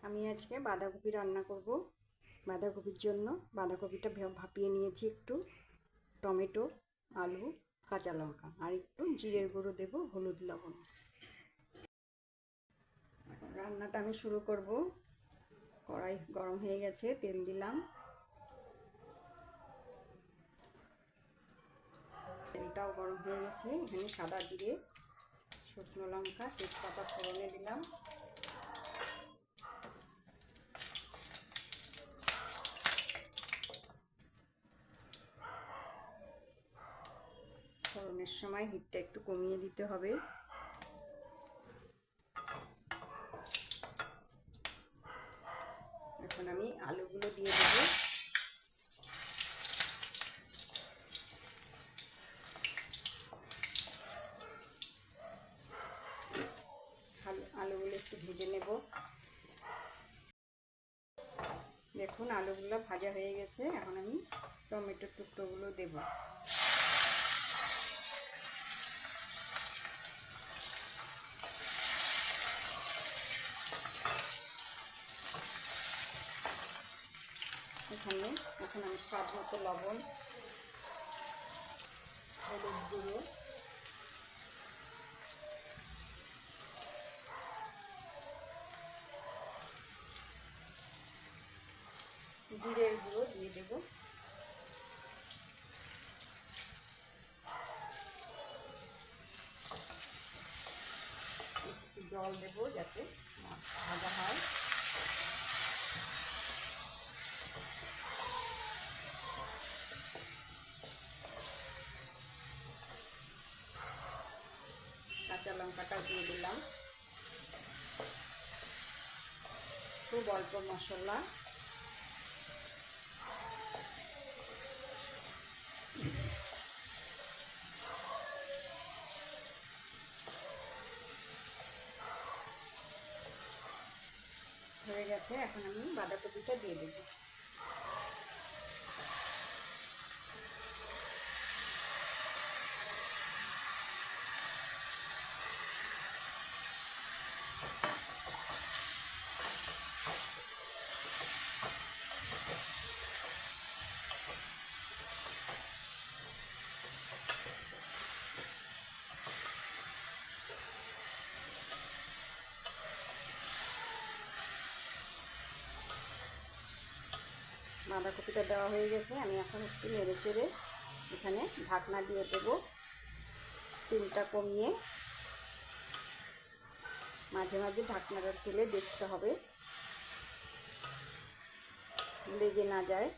আমি আজকে বাঁধাকপি রান্না করব। বাঁধাকপির জন্য বাঁধাকপিটা ভাপিয়ে নিয়েছি একটু, টমেটো, আলু, কাঁচা লঙ্কা আর একটু জিরের গুঁড়ো দেব, হলুদ লবণ। রান্নাটা আমি শুরু করব। কড়াই গরম হয়ে গেছে, তেল দিলাম। তেলটাও গরম হয়ে গেছে। এখানে সাদা জিরে, শুকনো লঙ্কা, তেজপাতা ফোড়নে দিলাম। ফোড়নের সময় হিটটা একটু কমিয়ে দিতে হবে। এখন আমি আলুগুলো দিয়ে দেবো। আলুগুলো একটু ভেজে নেব। দেখুন আলুগুলো ভাজা হয়ে গেছে। এখন আমি টমেটোর টুকরোগুলো দেব। এখানে এখন আমি স্বাদ মতো লবণ, হলুদ গুঁড়ো, জিরের গুঁড়ো দিয়ে দেব। একটু জল দেব যাতে ভাজা হয়। কাঁচা লঙ্কাটা দিয়ে দিলাম। খুব অল্প মশলা। হয়ে গেছে। এখন আমি বাঁধাকপিটা দিয়ে দেব। বাঁধাকপিটা দেওয়া হয়ে গেছে। আমি এখন একটু নেড়ে চেড়ে এখানে ঢাকনা দিয়ে দেব। স্টিমটা কমিয়ে মাঝে মাঝে ঢাকনাটা তুলে দেখতে হবে লেগে না যায়।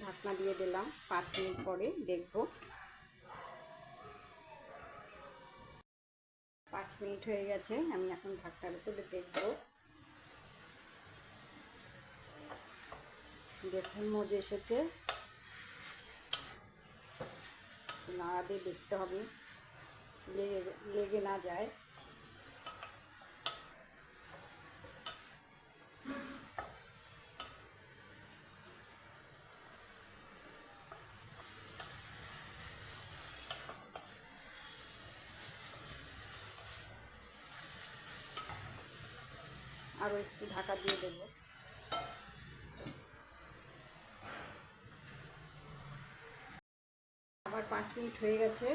ঢাকনা দিয়ে দিলাম। 5 মিনিট পরে দেখব। 5 মিনিট হয়ে গেছে। আমি এখন ঢাকনাটা তুলে দেখব। দেখুন মজে এসেছে। নাড়া দিয়ে দেখতে হবে লেগে না যায়। আরও একটু ঢাকা দিয়ে দেব। আবার 5 মিনিট হয়ে গেছে।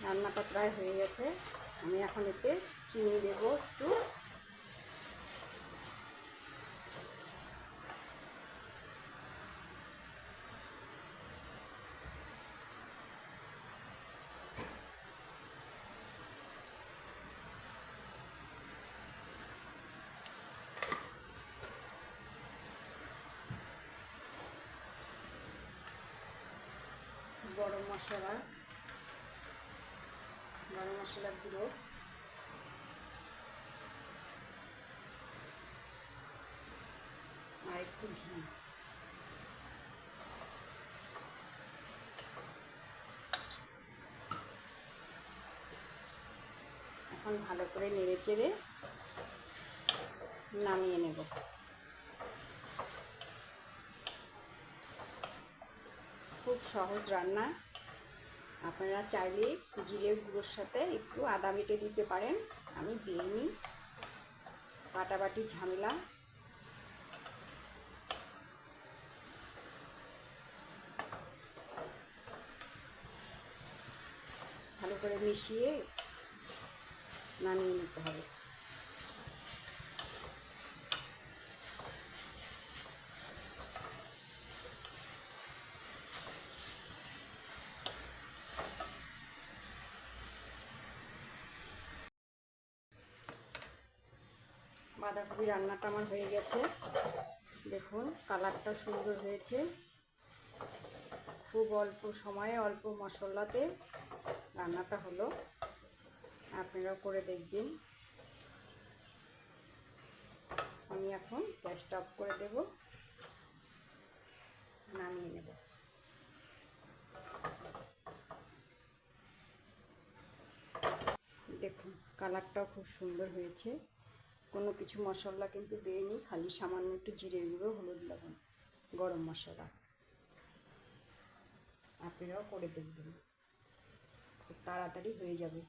রান্নাটা প্রায় হয়ে গেছে। আমি এখন এতে চিনি দেব একটু। গরম মশলার গুঁড়ো, আর একটু ঘি। এখন ভালো করে নেড়ে চেড়ে নামিয়ে নেব। খুব সহজ রান্না। আপনারা চাইলে জিরের গুঁড়োর সাথে একটু আদা বেটে দিতে পারেন, আমি দিইনি, বাটাবাটি ঝামেলা। ভালো করে মিশিয়ে নামিয়ে নিতে হবে। বাঁধাকপি রান্নাটা আমার হয়ে গেছে, দেখুন কালারটা সুন্দর হয়েছে। খুব অল্প সময়ে অল্প মশলাতে রান্নাটা হলো, আপনারাও করে দেখবেন। আমি এখন গ্যাসটা অফ করে দেব, নামিয়ে নেব। দেখুন কালারটাও খুব সুন্দর হয়েছে, কোনো কিছু মশলা কিন্তু দেয়নি, খালি সামান্য একটু জিরের গুঁড়ো, হলুদ লবণ, গরম মশলা। আপনারাও করে দেখবেন, খুব তাড়াতাড়ি হয়ে যাবে।